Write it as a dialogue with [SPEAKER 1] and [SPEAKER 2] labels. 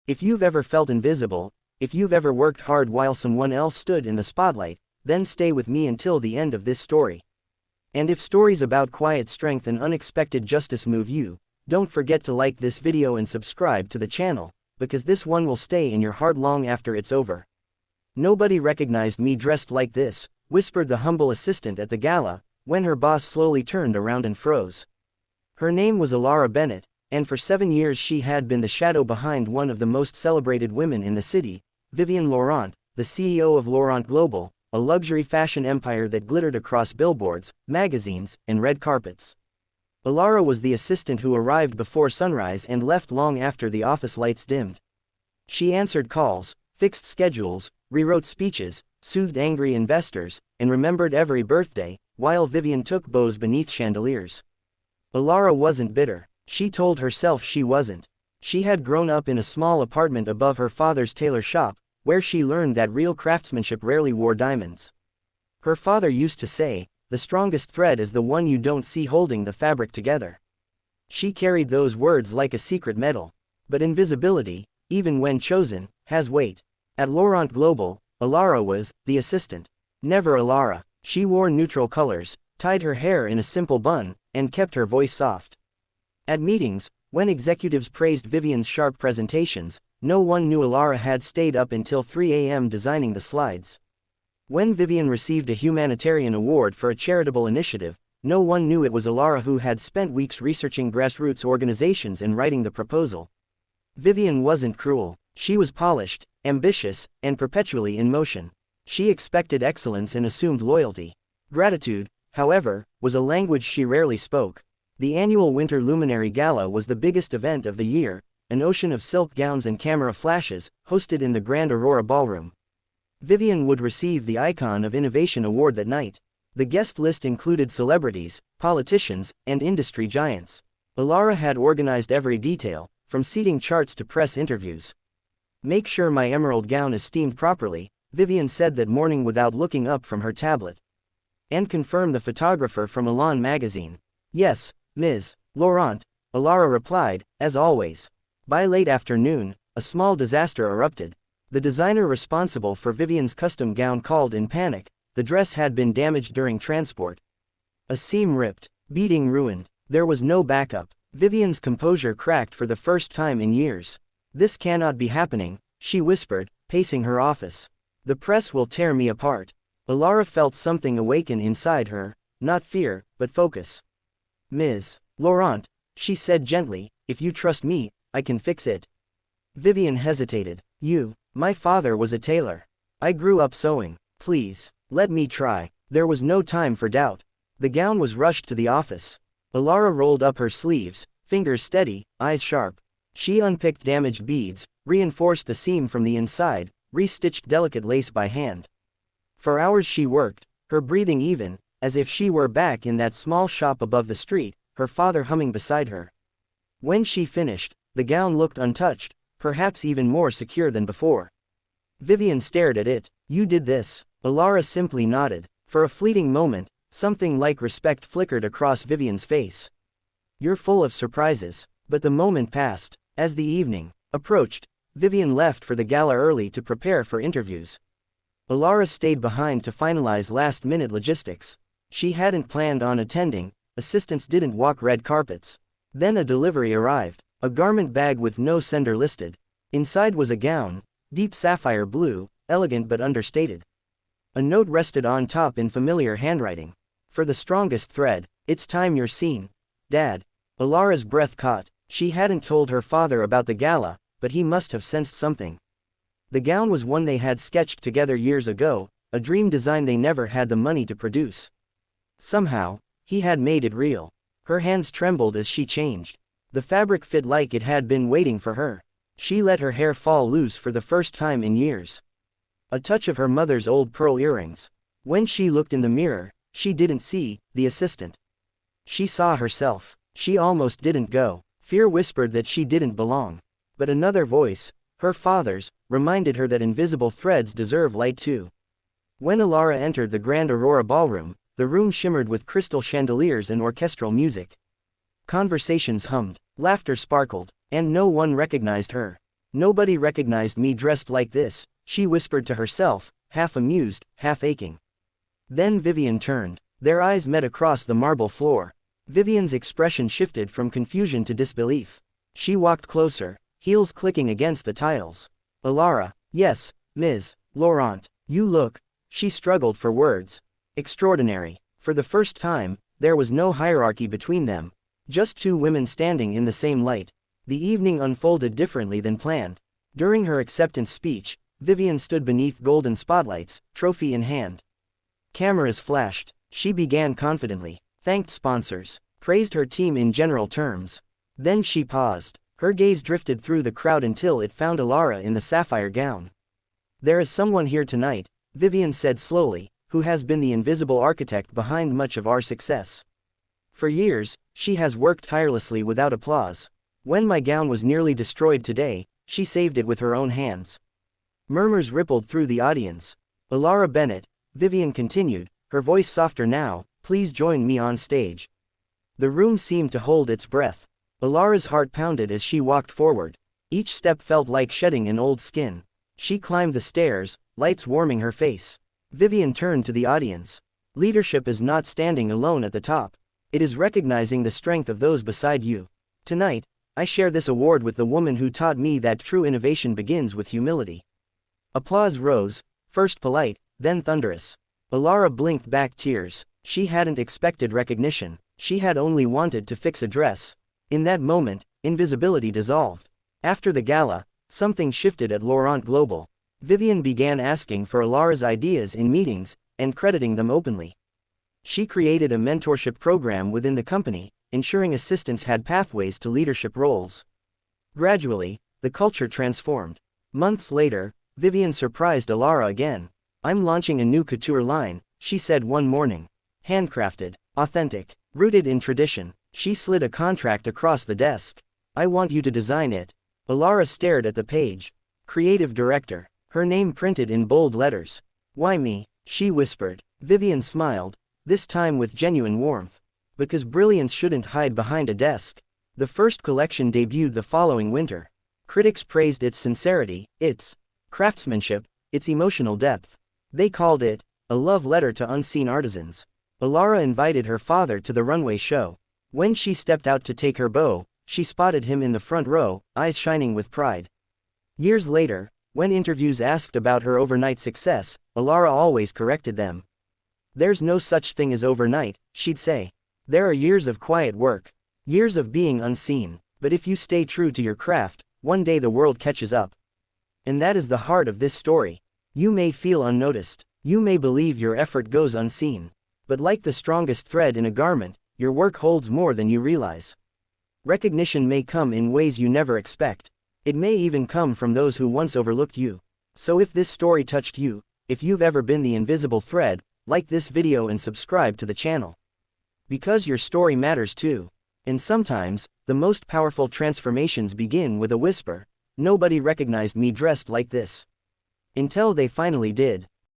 [SPEAKER 1] If you've ever felt invisible, if you've ever worked hard while someone else stood in the spotlight, then stay with me until the end of this story. And if stories about quiet strength and unexpected justice move you, don't forget to like this video and subscribe to the channel, because this one will stay in your heart long after it's over. "Nobody recognized me dressed like this," whispered the humble assistant at the gala, when her boss slowly turned around and froze. Her name was Elara Bennett, and for 7 years she had been the shadow behind one of the most celebrated women in the city, Vivienne Laurent, the CEO of Laurent Global, a luxury fashion empire that glittered across billboards, magazines, and red carpets. Elara was the assistant who arrived before sunrise and left long after the office lights dimmed. She answered calls, fixed schedules, rewrote speeches, soothed angry investors, and remembered every birthday, while Vivienne took bows beneath chandeliers. Elara wasn't bitter. She told herself she wasn't. She had grown up in a small apartment above her father's tailor shop, where she learned that real craftsmanship rarely wore diamonds. Her father used to say, "The strongest thread is the one you don't see holding the fabric together." She carried those words like a secret medal. But invisibility, even when chosen, has weight. At Laurent Global, Elara was the assistant. Never Elara. She wore neutral colors, tied her hair in a simple bun, and kept her voice soft. At meetings, when executives praised Vivienne's sharp presentations, no one knew Elara had stayed up until 3 a.m. designing the slides. When Vivienne received a humanitarian award for a charitable initiative, no one knew it was Elara who had spent weeks researching grassroots organizations and writing the proposal. Vivienne wasn't cruel. She was polished, ambitious, and perpetually in motion. She expected excellence and assumed loyalty. Gratitude, however, was a language she rarely spoke. The annual Winter Luminary Gala was the biggest event of the year, an ocean of silk gowns and camera flashes, hosted in the Grand Aurora Ballroom. Vivienne would receive the Icon of Innovation award that night. The guest list included celebrities, politicians, and industry giants. Elara had organized every detail, from seating charts to press interviews. "Make sure my emerald gown is steamed properly," Vivienne said that morning without looking up from her tablet. "And confirm the photographer from Elan magazine." "Yes, Ms. Laurent," Elara replied, as always. By late afternoon, a small disaster erupted. The designer responsible for Vivienne's custom gown called in panic. The dress had been damaged during transport. A seam ripped, beading ruined. There was no backup. Vivienne's composure cracked for the first time in years. "This cannot be happening," she whispered, pacing her office. "The press will tear me apart." Elara felt something awaken inside her, not fear, but focus. "Ms. Laurent," she said gently, "if you trust me, I can fix it." Vivienne hesitated. My father was a tailor. I grew up sewing. Please, let me try." There was no time for doubt. The gown was rushed to the office. Elara rolled up her sleeves, fingers steady, eyes sharp. She unpicked damaged beads, reinforced the seam from the inside, restitched delicate lace by hand. For hours she worked, her breathing even, as if she were back in that small shop above the street, her father humming beside her. When she finished, the gown looked untouched, perhaps even more secure than before. Vivienne stared at it. "You did this." Elara simply nodded. For a fleeting moment, something like respect flickered across Vivienne's face. "You're full of surprises." But the moment passed. As the evening approached, Vivienne left for the gala early to prepare for interviews. Elara stayed behind to finalize last-minute logistics. She hadn't planned on attending. Assistants didn't walk red carpets. Then a delivery arrived. A garment bag with no sender listed. Inside was a gown, deep sapphire blue, elegant but understated. A note rested on top in familiar handwriting. "For the strongest thread, it's time you're seen, Dad." Elara's breath caught. She hadn't told her father about the gala, but he must have sensed something. The gown was one they had sketched together years ago, a dream design they never had the money to produce. Somehow, he had made it real. Her hands trembled as she changed. The fabric fit like it had been waiting for her. She let her hair fall loose for the first time in years. A touch of her mother's old pearl earrings. When she looked in the mirror, she didn't see the assistant. She saw herself. She almost didn't go. Fear whispered that she didn't belong. But another voice, her father's, reminded her that invisible threads deserve light too. When Elara entered the Grand Aurora Ballroom, the room shimmered with crystal chandeliers and orchestral music. Conversations hummed, laughter sparkled, and no one recognized her. Nobody recognized me dressed like this, she whispered to herself, half amused, half aching. Then Vivienne turned. Their eyes met across the marble floor. Vivienne's expression shifted from confusion to disbelief. She walked closer, heels clicking against the tiles. Elara, yes, Ms. Laurent, you look. She struggled for words. Extraordinary. For the first time, there was no hierarchy between them. Just two women standing in the same light. The evening unfolded differently than planned. During her acceptance speech, Vivienne stood beneath golden spotlights, trophy in hand. Cameras flashed. She began confidently, thanked sponsors, praised her team in general terms. Then she paused. Her gaze drifted through the crowd until it found Elara in the sapphire gown. There is someone here tonight, Vivienne said slowly, who has been the invisible architect behind much of our success. For years, she has worked tirelessly without applause. When my gown was nearly destroyed today, she saved it with her own hands. Murmurs rippled through the audience. Elara Bennett, Vivienne continued, her voice softer now, please join me on stage. The room seemed to hold its breath. Elara's heart pounded as she walked forward. Each step felt like shedding an old skin. She climbed the stairs, lights warming her face. Vivienne turned to the audience. Leadership is not standing alone at the top. It is recognizing the strength of those beside you. Tonight, I share this award with the woman who taught me that true innovation begins with humility. Applause rose, first polite, then thunderous. Elara blinked back tears. She hadn't expected recognition. She had only wanted to fix a dress. In that moment, invisibility dissolved. After the gala, something shifted at Laurent Global. Vivienne began asking for Elara's ideas in meetings, and crediting them openly. She created a mentorship program within the company, ensuring assistants had pathways to leadership roles. Gradually, the culture transformed. Months later, Vivienne surprised Elara again. I'm launching a new couture line, she said one morning. Handcrafted, authentic, rooted in tradition. She slid a contract across the desk. I want you to design it. Elara stared at the page. Creative director. Her name printed in bold letters. Why me? She whispered. Vivienne smiled, this time with genuine warmth. Because brilliance shouldn't hide behind a desk. The first collection debuted the following winter. Critics praised its sincerity, its craftsmanship, its emotional depth. They called it a love letter to unseen artisans. Elara invited her father to the runway show. When she stepped out to take her bow, she spotted him in the front row, eyes shining with pride. Years later, when interviews asked about her overnight success, Elara always corrected them. There's no such thing as overnight, she'd say. There are years of quiet work, years of being unseen, but if you stay true to your craft, one day the world catches up. And that is the heart of this story. You may feel unnoticed, you may believe your effort goes unseen, but like the strongest thread in a garment, your work holds more than you realize. Recognition may come in ways you never expect. It may even come from those who once overlooked you. So if this story touched you, if you've ever been the invisible thread, like this video and subscribe to the channel. Because your story matters too. And sometimes, the most powerful transformations begin with a whisper. Nobody recognized me dressed like this. Until they finally did.